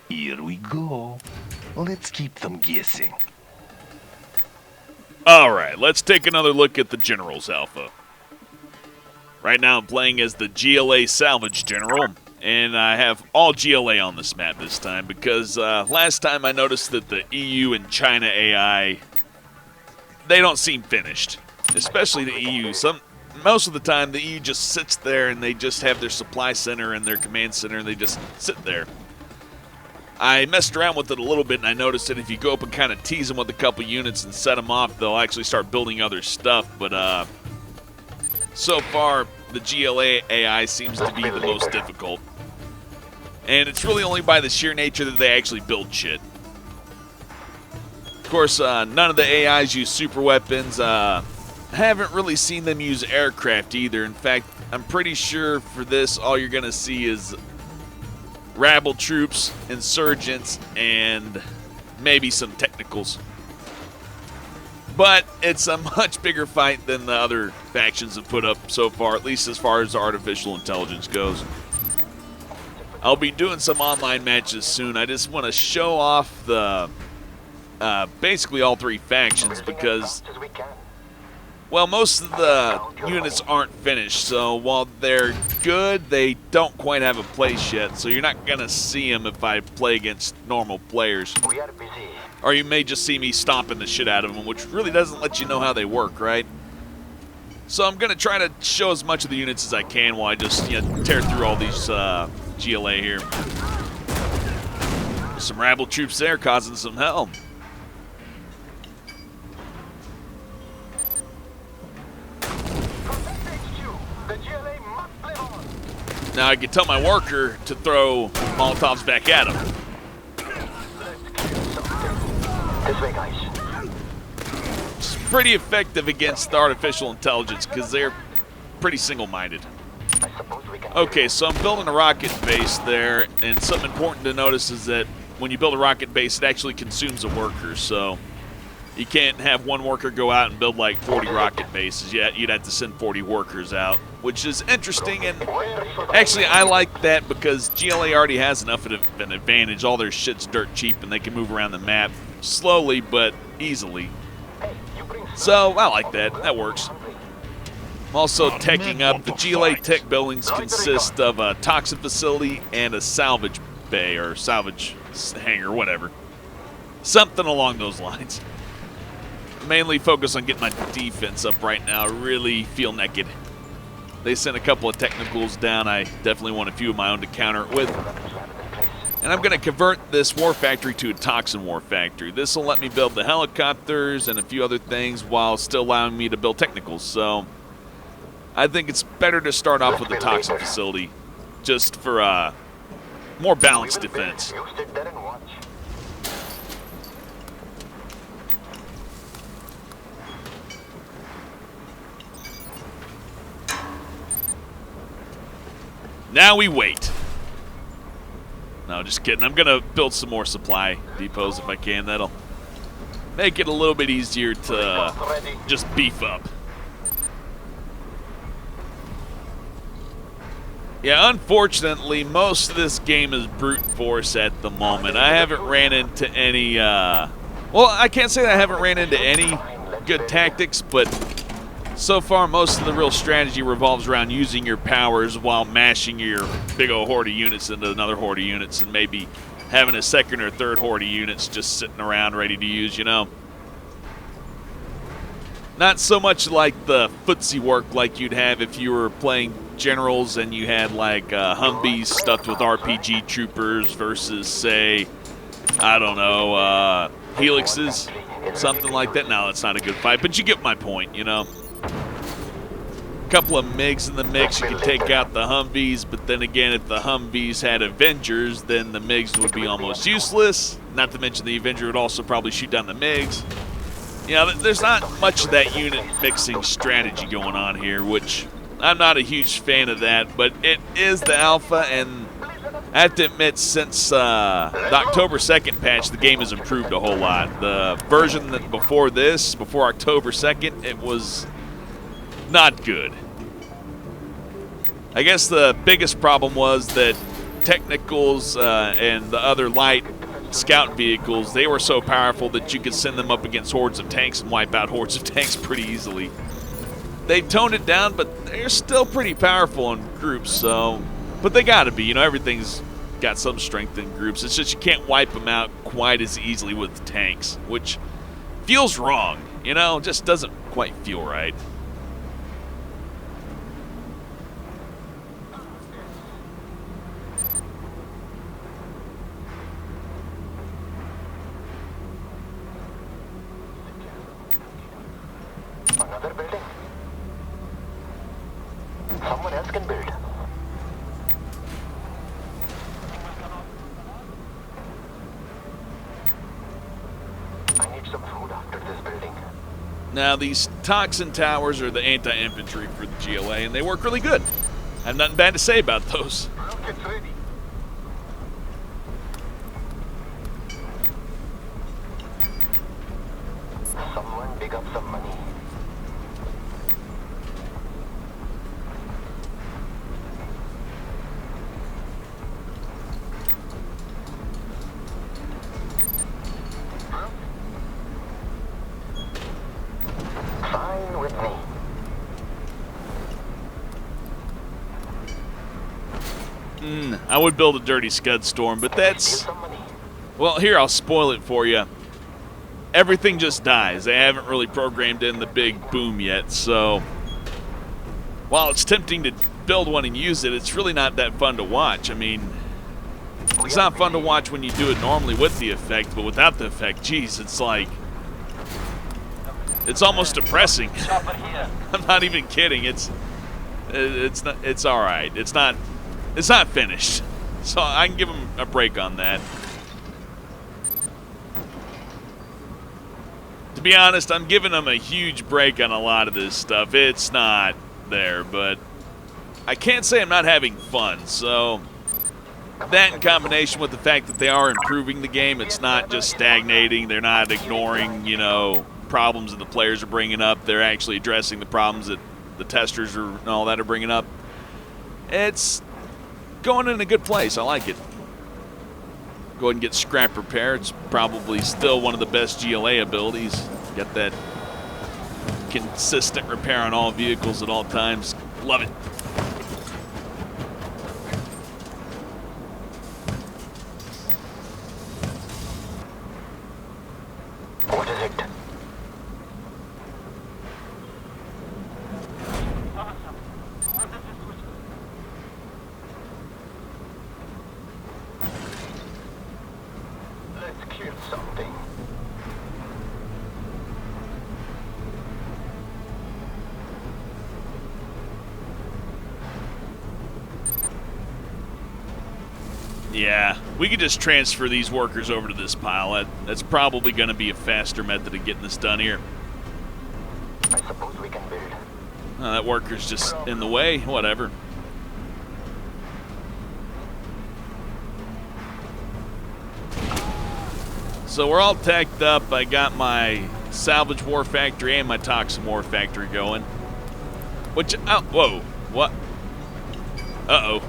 Here we go. Let's keep them guessing. Alright, let's take another look at the Generals Alpha. Right now I'm playing as the GLA Salvage General, and I have all GLA on this map this time because last time I noticed that the EU and China AI, they don't seem finished. Especially the EU. Most of the time the EU just sits there and they just have their supply center and their command center and they just sit there. I messed around with it a little bit and I noticed that if you go up and kind of tease them with a couple units and set them off, they'll actually start building other stuff. But so far, the GLA AI seems to be the most difficult. And it's really only by the sheer nature that they actually build shit. Of course, none of the AIs use super weapons. I haven't really seen them use aircraft either. In fact, I'm pretty sure for this, all you're going to see is rabble troops, insurgents, and maybe some technicals. But it's a much bigger fight than the other factions have put up so far, at least as far as artificial intelligence goes. I'll be doing some online matches soon. I just want to show off the basically all three factions because, well, most of the units aren't finished, so while they're good, they don't quite have a place yet, so you're not going to see them if I play against normal players. Or you may just see me stomping the shit out of them, which really doesn't let you know how they work, right? So I'm going to try to show as much of the units as I can while I just tear through all these GLA here. Some rabble troops there causing some hell. Now I can tell my worker to throw Molotovs back at him. It's pretty effective against the artificial intelligence because they're pretty single-minded. Okay, so I'm building a rocket base there, and something important to notice is that when you build a rocket base, it actually consumes a worker, so you can't have one worker go out and build like 40 rocket bases. You'd have to send 40 workers out, which is interesting, and actually I like that because GLA already has enough of an advantage. All their shit's dirt cheap, and they can move around the map slowly but easily. So I like that. That works. I'm also teching up. The GLA tech buildings consist of a toxin facility and a salvage bay or salvage hangar, whatever. Something along those lines. Mainly focus on getting my defense up right now. I really feel naked. They sent a couple of technicals down. I definitely want a few of my own to counter it with. And I'm going to convert this war factory to a toxin war factory. This will let me build the helicopters and a few other things while still allowing me to build technicals. So I think it's better to start off with the toxin facility just for more balanced defense. Now we wait. No, just kidding. I'm going to build some more supply depots if I can. That'll make it a little bit easier to just beef up. Yeah, unfortunately, most of this game is brute force at the moment. I haven't ran into any, well, I can't say that I haven't ran into any good tactics, but so far, most of the real strategy revolves around using your powers while mashing your big old horde of units into another horde of units and maybe having a second or third horde of units just sitting around ready to use, Not so much like the footsie work like you'd have if you were playing generals and you had like Humvees stuffed with RPG troopers versus, say, I don't know, Helixes, something like that. No, it's not a good fight, but you get my point, Couple of MiGs in the mix, you can take out the Humvees, but then again, if the Humvees had Avengers, then the MiGs would be almost useless. Not to mention the Avenger would also probably shoot down the MiGs. There's not much of that unit mixing strategy going on here, which I'm not a huge fan of that, but it is the alpha, and I have to admit, since the October 2nd patch, the game has improved a whole lot. The version that before this, before October 2nd, it was not good. I guess the biggest problem was that technicals and the other light scout vehicles, they were so powerful that you could send them up against hordes of tanks and wipe out hordes of tanks pretty easily. They've toned it down, but they're still pretty powerful in groups, so... But they gotta be, you know, everything's got some strength in groups. It's just you can't wipe them out quite as easily with tanks, which feels wrong, you know? Just doesn't quite feel right. Another building? Someone else can build. I need some food after this building. Now, these toxin towers are the anti-infantry for the GLA, and they work really good. I have nothing bad to say about those. Rockets ready. Someone dig up some money. Fine with me. I would build a dirty Scud Storm, but that's... Steal some money. Well, here, I'll spoil it for you. Everything just dies. They haven't really programmed in the big boom yet, so... While it's tempting to build one and use it, it's really not that fun to watch. I mean, it's not fun to watch when you do it normally with the effect, but without the effect, geez, it's like... It's almost depressing. I'm not even kidding. It's all right. It's not finished. So I can give them a break on that. To be honest, I'm giving them a huge break on a lot of this stuff. It's not there, but I can't say I'm not having fun. So that in combination with the fact that they are improving the game, it's not just stagnating. They're not ignoring, you know, problems that the players are bringing up. They're actually addressing the problems that the testers and all that are bringing up. It's going in a good place. I like it. Go ahead and get Scrap Repair. It's probably still one of the best GLA abilities. Get that consistent repair on all vehicles at all times. Love it. What is it? Let's kill something. Yeah, we could just transfer these workers over to this pile. That's probably going to be a faster method of getting this done here. I suppose we can build. That worker's just in the way. Whatever. So we're all tacked up. I got my salvage war factory and my toxin war factory going. Which, oh, whoa, what? Uh-oh.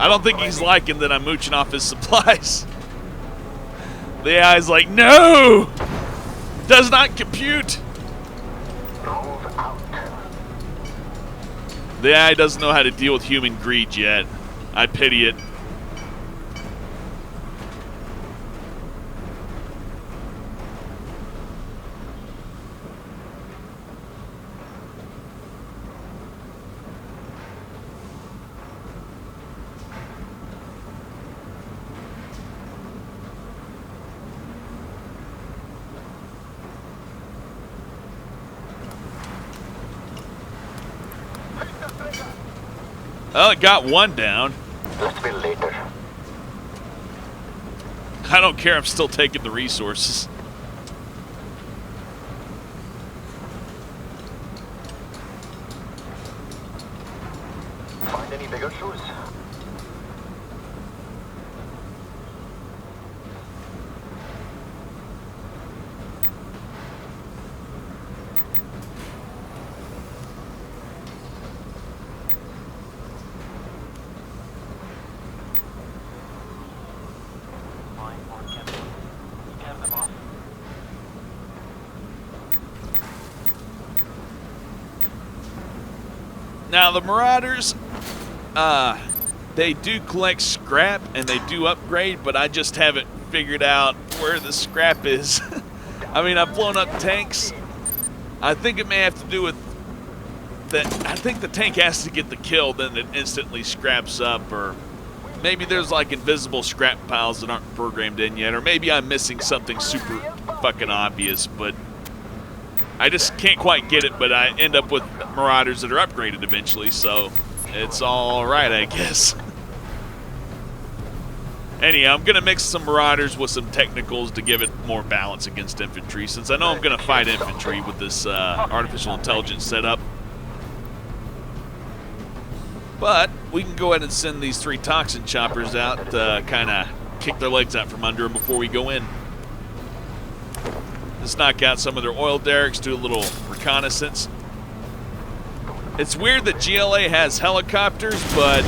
I don't think he's liking that I'm mooching off his supplies. The AI's like, no! Does not compute! Move out. The AI doesn't know how to deal with human greed yet. I pity it. Well, it got one down. Let's build later. I don't care, I'm still taking the resources. Find any bigger shoes? Now, the Marauders, they do collect scrap and they do upgrade, but I just haven't figured out where the scrap is. I mean, I've blown up tanks. I think it may have to do with that. I think the tank has to get the kill, then it instantly scraps up, or maybe there's like invisible scrap piles that aren't programmed in yet, or maybe I'm missing something super fucking obvious, but I just can't quite get it. But I end up with Marauders that are upgraded eventually, so it's all right, I guess. Anyhow, I'm going to mix some Marauders with some Technicals to give it more balance against infantry, since I know I'm going to fight infantry with this artificial intelligence setup. But we can go ahead and send these 3 toxin choppers out to kind of kick their legs out from under them before we go in. Let's knock out some of their oil derricks, do a little reconnaissance. It's weird that GLA has helicopters, but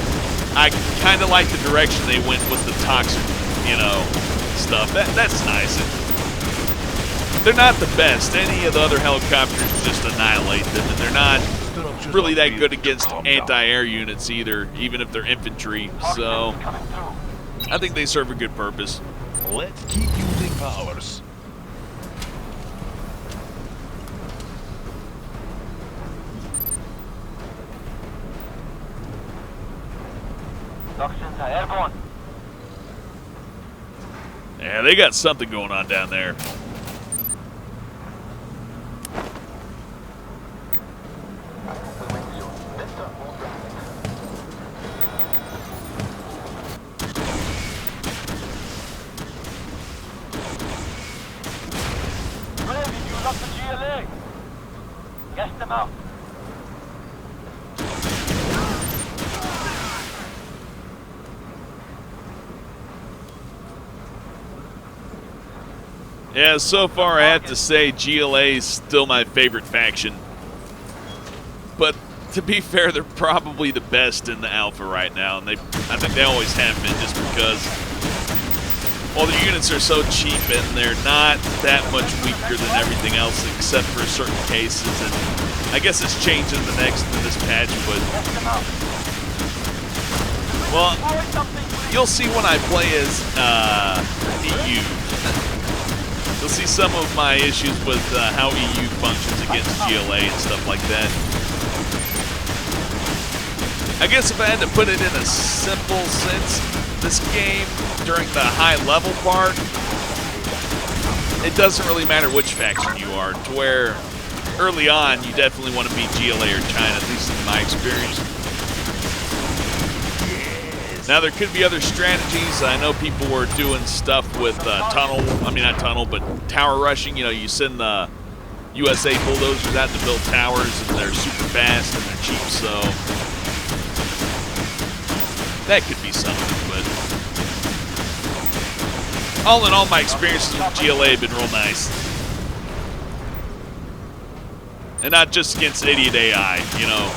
I kind of like the direction they went with the toxin, you know, stuff. That's nice. They're not the best. Any of the other helicopters just annihilate them, and they're not really that good against anti-air units either, even if they're infantry. So I think they serve a good purpose. Let's keep using powers. Toxins are airborne. Yeah, they got something going on down there. Guess them out. Yeah, so far I have to say GLA is still my favorite faction. But to be fair, they're probably the best in the alpha right now, and I think they always have been, just because, well, the units are so cheap and they're not that much weaker than everything else except for certain cases. And I guess it's changed in this patch, but well, you'll see when I play as EU. You'll see some of my issues with how EU functions against GLA and stuff like that. I guess if I had to put it in a simple sense, this game, during the high level part, it doesn't really matter which faction you are, to where early on you definitely want to be GLA or China, at least in my experience. Now, there could be other strategies. I know people were doing stuff with tower rushing. You know, you send the USA bulldozers out to build towers, and they're super fast and they're cheap, so that could be something. But all in all, my experiences with GLA have been real nice. And not just against idiot AI, you know.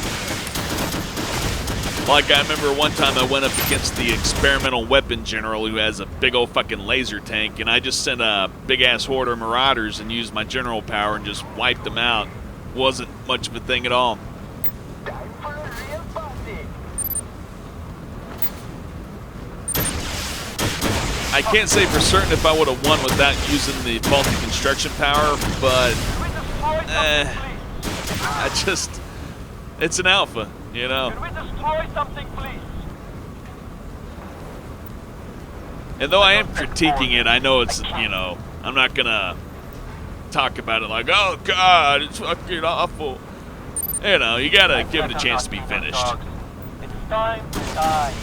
Like, I remember one time I went up against the experimental weapon general who has a big old fucking laser tank, and I just sent a big-ass horde of Marauders and used my general power and just wiped them out. Wasn't much of a thing at all. I can't say for certain if I would have won without using the faulty construction power, but it's an alpha, you know. Can we destroy something, please? And though I am critiquing it, I know it's, you know, I'm not gonna talk about it like, oh God, it's fucking awful. You know, you gotta give it a chance to be finished. It's time to die.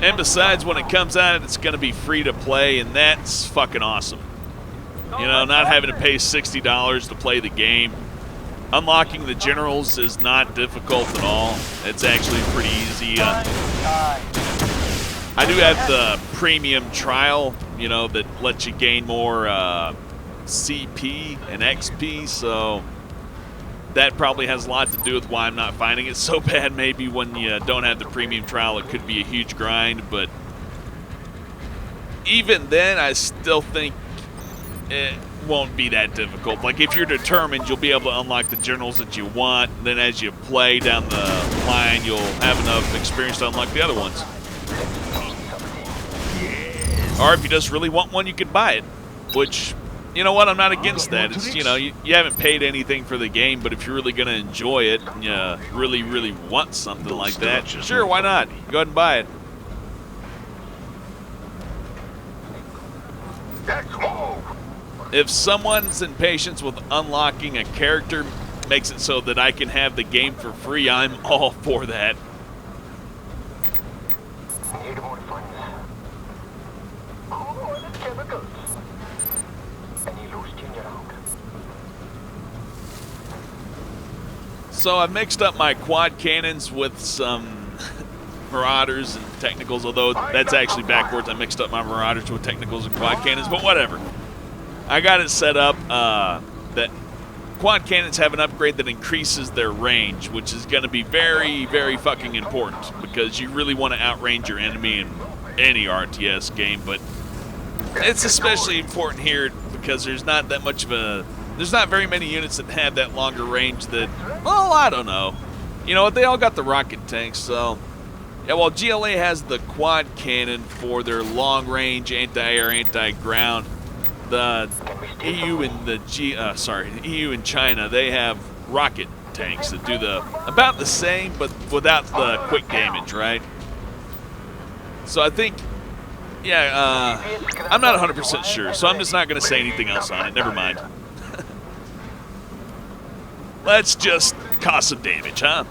And besides, when it comes out, it's gonna be free to play, and that's fucking awesome. You know, not having to pay $60 to play the game. Unlocking the generals is not difficult at all. It's actually pretty easy. I do have the premium trial, you know, that lets you gain more CP and XP, so that probably has a lot to do with why I'm not finding it so bad. Maybe when you don't have the premium trial, it could be a huge grind, but even then, I still think won't be that difficult. Like, if you're determined, you'll be able to unlock the generals that you want. And then as you play down the line, you'll have enough experience to unlock the other ones. Or if you just really want one, you can buy it. Which, you know what, I'm not against that. It's, you know, you haven't paid anything for the game, but if you're really going to enjoy it, and you really, really want something like that, sure, why not? Go ahead and buy it. If someone's impatience with unlocking a character makes it so that I can have the game for free, I'm all for that. Need more funds. Oh, the chemicals. Any loose change around? So I've mixed up my quad cannons with some marauders and technicals, although that's actually backwards. I mixed up my marauders with technicals and quad cannons, but whatever. I got it set up that quad cannons have an upgrade that increases their range, which is going to be very, very fucking important because you really want to outrange your enemy in any RTS game, but it's especially important here because there's not that much of a... There's not very many units that have that longer range that... Well, I don't know. You know what? They all got the rocket tanks, so... Yeah, well, GLA has the quad cannon for their long-range anti-air, anti-ground. The EU and the EU and China, they have rocket tanks that do about the same, but without the quick damage, right? So I think, yeah, I'm not 100% sure, so I'm just not going to say anything else on it. Never mind. Let's just cause some damage, huh?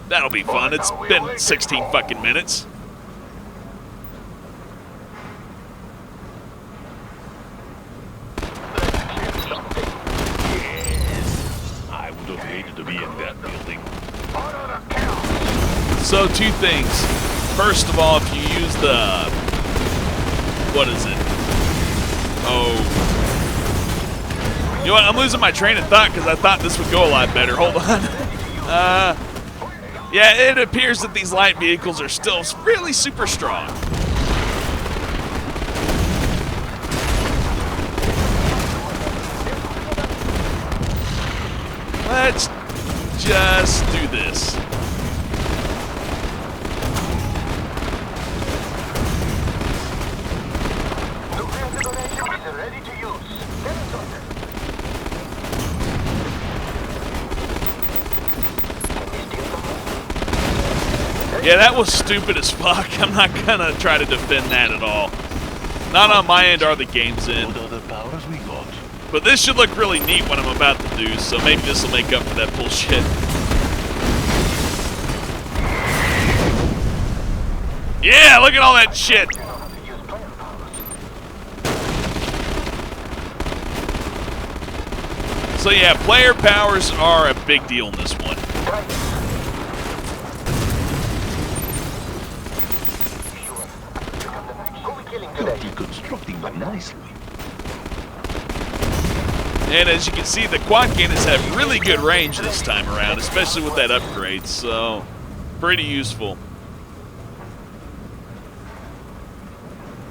That'll be fun. It's been 16 fucking minutes. To be in that building. So, two things. First of all, if you use the... What is it? Oh. You know what? I'm losing my train of thought because I thought this would go a lot better. Hold on. Yeah, it appears that these light vehicles are still really super strong. Let's just do this. Yeah, that was stupid as fuck. I'm not gonna try to defend that at all. Not on my end or the game's end. What other powers we got? But this should look really neat what I'm about to do, so maybe this will make up for that bullshit. Yeah, look at all that shit! So yeah, player powers are a big deal in this one. You're deconstructing them nicely. And as you can see, the quad cannons have really good range this time around, especially with that upgrade, so pretty useful.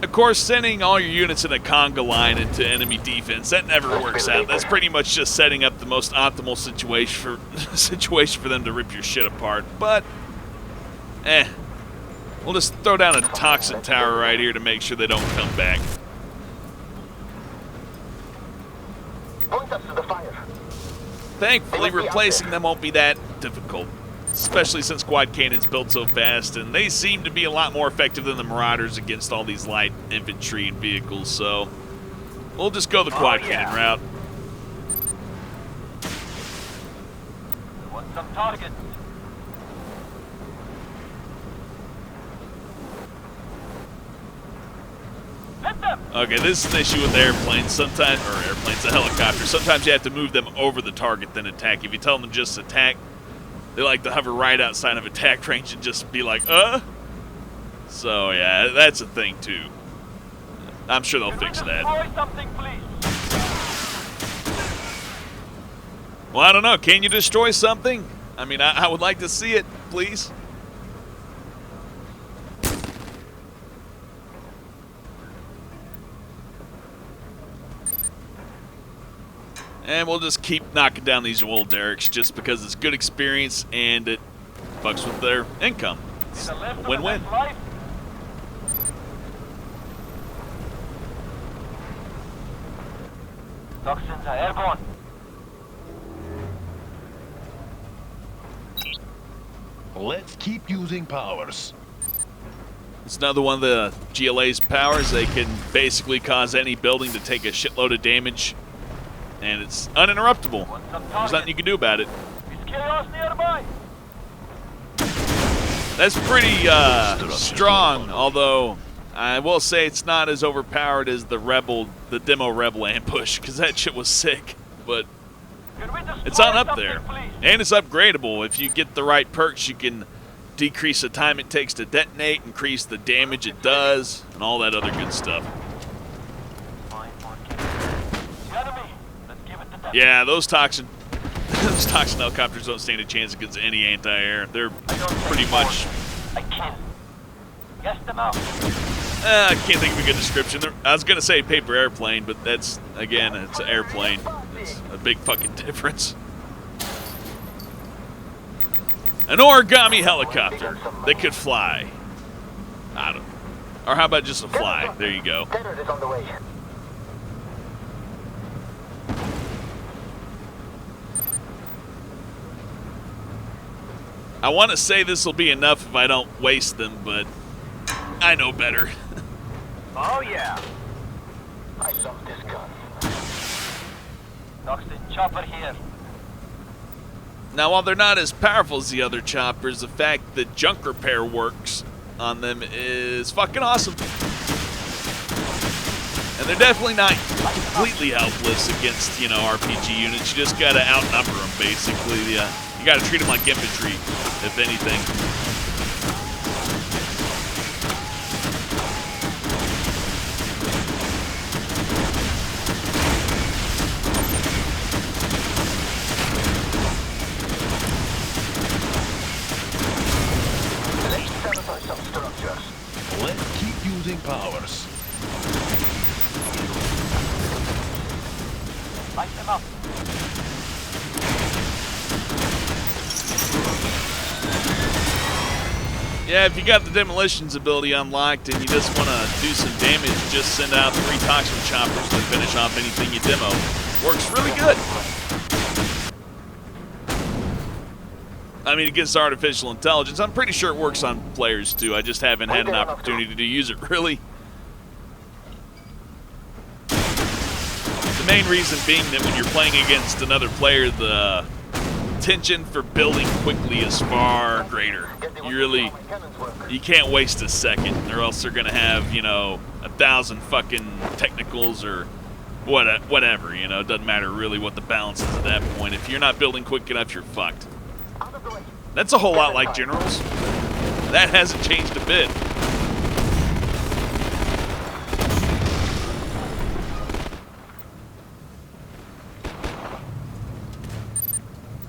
Of course, sending all your units in a conga line into enemy defense, that never works out. That's pretty much just setting up the most optimal situation for them to rip your shit apart. But, we'll just throw down a toxin tower right here to make sure they don't come back. Point us to the fire. Thankfully, replacing them won't be that difficult, especially since quad cannons build so fast, and they seem to be a lot more effective than the Marauders against all these light infantry and vehicles, so we'll just go the quad cannon route. Want some targets? Hit them! Okay, this is an issue with airplanes. Sometimes, or airplanes, the helicopters. Sometimes you have to move them over the target, then attack. If you tell them to just attack, they like to hover right outside of attack range and just be like, So, yeah, that's a thing, too. I'm sure they'll fix that. Destroy something, please. Well, I don't know. Can you destroy something? I mean, I would like to see it, please. And we'll just keep knocking down these old derricks just because it's good experience and it fucks with their income. It's To the left a of the win-win. next light. Toxins are airborne. Let's keep using powers. It's another one of the GLA's powers. They can basically cause any building to take a shitload of damage, and it's uninterruptible. Want some There's target? nothing you can do about it. Is chaos nearby? That's pretty strong, although I will say it's not as overpowered as the demo rebel ambush, because that shit was sick. But Can we destroy it's on up something, there, please? and it's upgradable. If you get the right perks, you can decrease the time it takes to detonate, increase the damage it does, and all that other good stuff. The enemy. Let's give it to them. Yeah, those toxin helicopters don't stand a chance against any anti-air. They're pretty much. I kill. Guess them out. I can't think of a good description. I was gonna say paper airplane, but that's again, it's an airplane. It's a big fucking difference. An origami helicopter that could fly. I don't. Or how about just a fly? There you go. Standard is on the way. I want to say this will be enough if I don't waste them, but I know better. Oh yeah. I love this gun. Toxin chopper here. Now, while they're not as powerful as the other choppers, the fact that junk repair works on them is fucking awesome. And they're definitely not completely helpless against, RPG units. You just gotta outnumber them, basically. You gotta treat them like infantry, if anything. Let's sabotage some structures. Let's keep using powers. Light them up. Yeah, if you got the demolitions ability unlocked and you just want to do some damage, just send out 3 toxin choppers to finish off anything you demo. Works really good. I mean, against artificial intelligence, I'm pretty sure it works on players too. I just haven't had an opportunity to use it really. The main reason being that when you're playing against another player, the tension for building quickly is far greater. You can't waste a second, or else they're gonna have 1,000 fucking technicals or whatever. It doesn't matter really what the balance is at that point. If you're not building quick enough, you're fucked. Out of the way. That's a whole lot like Generals. That hasn't changed a bit.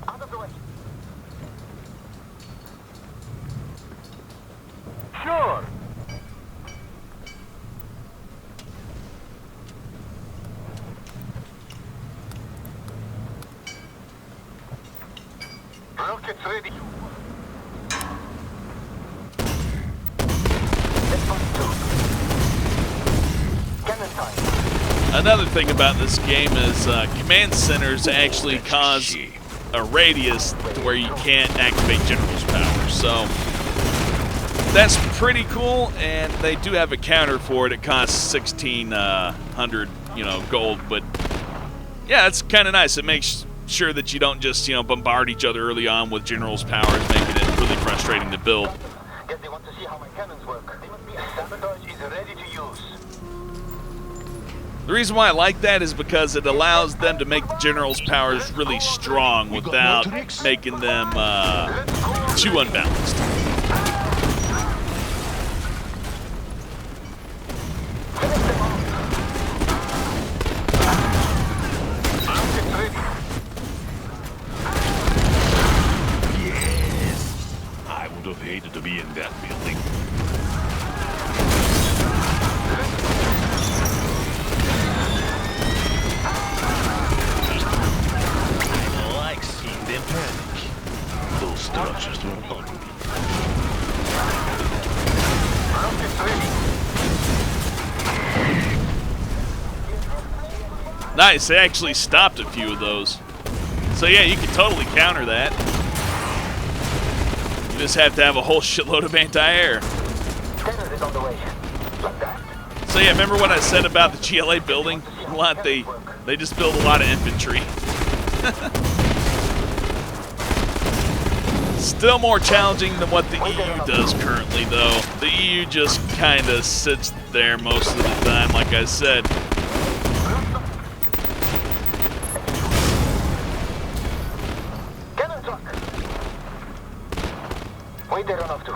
Out of the way. Sure. Rockets ready. Cannon time. Another thing about this game is command centers actually cause a radius to where you can't activate General's power. So that's pretty cool, and they do have a counter for it. It costs 1,600, gold. But yeah, it's kind of nice. It makes sure that you don't just, bombard each other early on with General's powers, making it really frustrating to build. Guess they want to see how my cannons work. They must be sabotage is ready to use. The reason why I like that is because it allows them to make the General's powers really strong without making them too unbalanced. Rockets ready. Yes. I would have hated to be in that building. Nice, they actually stopped a few of those. So yeah, you can totally counter that. You just have to have a whole shitload of anti-air. Cannon is on the way. Like that. So yeah, remember what I said about the GLA building? A lot, they just build a lot of infantry. Still more challenging than what the EU does currently, though. The EU just kind of sits there most of the time, like I said. Cannon truck. Wait there enough to.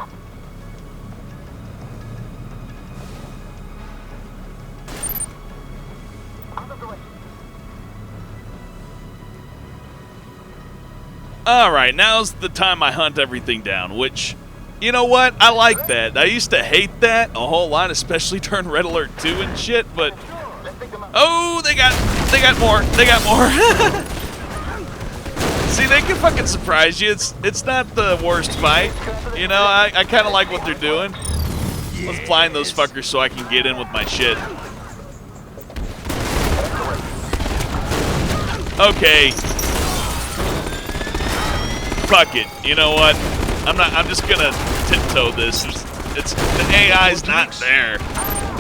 Out of the way. Alright, now's the time I hunt everything down, which, you know what? I like that. I used to hate that a whole lot, especially during Red Alert 2 and shit, but... Oh, they got more. They got more. See, they can fucking surprise you. It's not the worst fight. You know, I kind of like what they're doing. Let's blind those fuckers so I can get in with my shit. Okay. Fuck it. You know what? I'm just gonna tiptoe this. It's the AI's not there.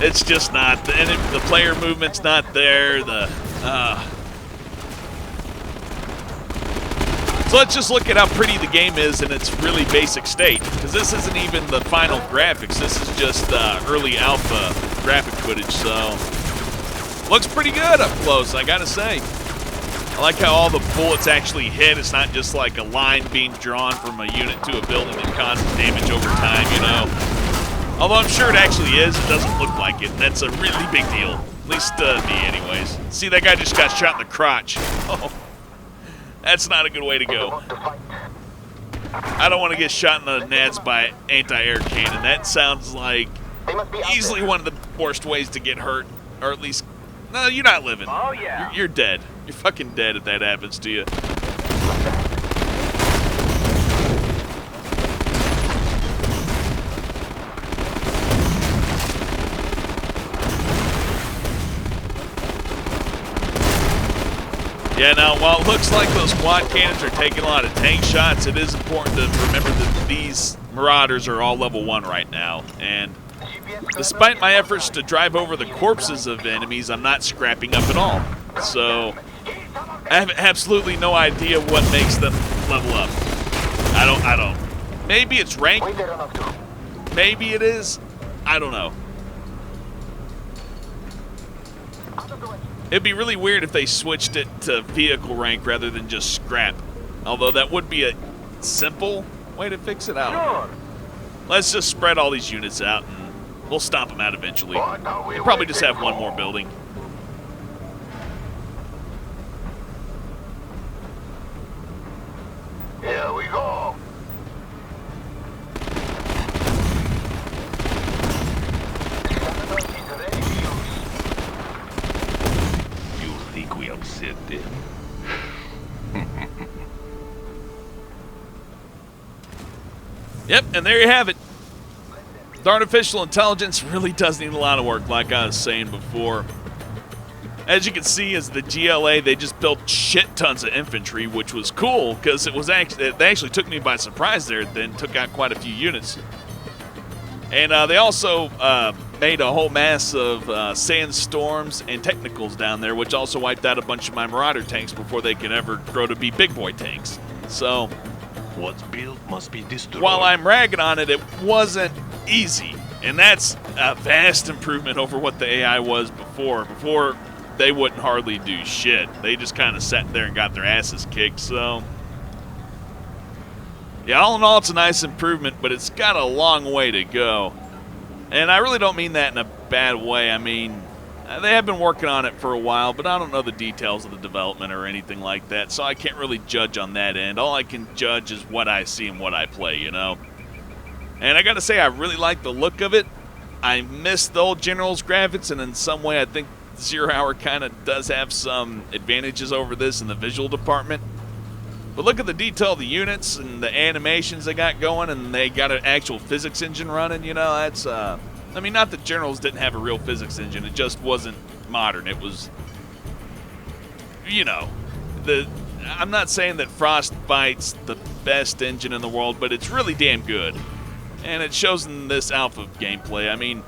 It's just not. The player movement's not there. So let's just look at how pretty the game is in its really basic state. Because this isn't even the final graphics. This is just early alpha graphic footage. So looks pretty good up close, I gotta say. I like how all the bullets actually hit. It's not just like a line being drawn from a unit to a building that causes damage over time, you know. Although I'm sure it actually is, it doesn't look like it. And that's a really big deal. At least to me, anyways. See, that guy just got shot in the crotch. Oh, that's not a good way to go. I don't want to get shot in the nads by anti-air cannon. That sounds like easily one of the worst ways to get hurt. Or at least, no, you're not living. Oh, yeah. You're dead. You're fucking dead if that happens to you. Yeah, now, while it looks like those quad cannons are taking a lot of tank shots, it is important to remember that these Marauders are all level 1 right now. And despite my efforts to drive over the corpses of enemies, I'm not scrapping up at all. So I have absolutely no idea what makes them level up. I don't. Maybe it's rank. Maybe it is. I don't know. It'd be really weird if they switched it to vehicle rank rather than just scrap. Although that would be a simple way to fix it out. Let's just spread all these units out and we'll stomp them out eventually. We'll probably just have one more building. Here we go. You think we upset them? Yep, and there you have it. The artificial intelligence really does need a lot of work, like I was saying before. As you can see, as the GLA, they just built shit tons of infantry, which was cool because they actually took me by surprise there. Then took out quite a few units, and they also made a whole mass of sandstorms and technicals down there, which also wiped out a bunch of my Marauder tanks before they could ever grow to be big boy tanks. So What's built must be destroyed. while I'm ragging on it, it wasn't easy, and that's a vast improvement over what the AI was before. Before, they wouldn't hardly do shit. They just kind of sat there and got their asses kicked, so... Yeah, all in all, it's a nice improvement, but it's got a long way to go. And I really don't mean that in a bad way. I mean, they have been working on it for a while, but I don't know the details of the development or anything like that, so I can't really judge on that end. All I can judge is what I see and what I play, you know? And I gotta say, I really like the look of it. I miss the old General's graphics, and in some way, I think Zero Hour kind of does have some advantages over this in the visual department. But look at the detail of the units and the animations they got going, and they got an actual physics engine running, you know, that's, I mean, not that Generals didn't have a real physics engine, it just wasn't modern. It was you know, I'm not saying that Frostbite's the best engine in the world, but it's really damn good. And it shows in this alpha gameplay. I mean,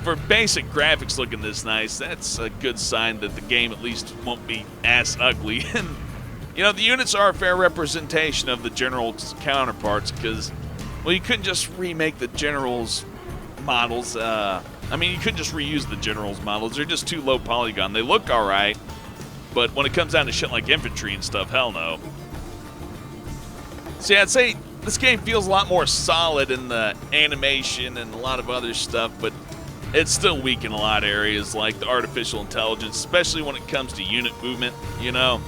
for basic graphics looking this nice, that's a good sign that the game at least won't be ass ugly. And, you know, the units are a fair representation of the General's counterparts because, well, you couldn't just remake the General's models. I mean, you couldn't just reuse the General's models. They're just too low polygon. They look all right, but when it comes down to shit like infantry and stuff, hell no. See, I'd say this game feels a lot more solid in the animation and a lot of other stuff, but it's still weak in a lot of areas, like the artificial intelligence, especially when it comes to unit movement, you know?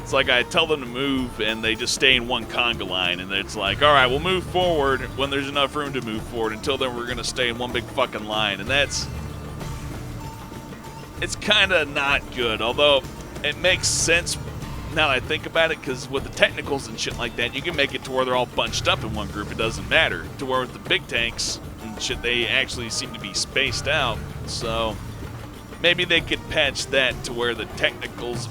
It's like I tell them to move, and they just stay in one conga line, and it's like, all right, we'll move forward when there's enough room to move forward. Until then, we're going to stay in one big fucking line, and it's kind of not good, although it makes sense now that I think about it, because with the technicals and shit like that, you can make it to where they're all bunched up in one group. It doesn't matter. To where with the big tanks and shit, they actually seem to be spaced out. So maybe they could patch that to where the technicals.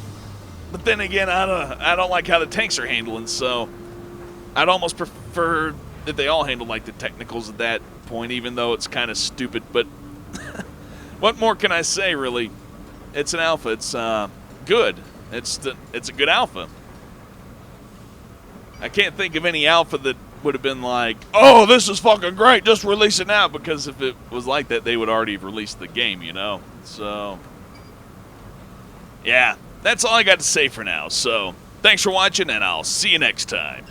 But then again, I don't like how the tanks are handling. So I'd almost prefer that they all handle like the technicals at that point, even though it's kind of stupid. But what more can I say, really? It's an alpha. It's good. It's a good alpha. I can't think of any alpha that would have been like, oh, this is fucking great, just release it now, because if it was like that, they would already have released the game, you know? So, yeah, that's all I got to say for now. So, thanks for watching, and I'll see you next time.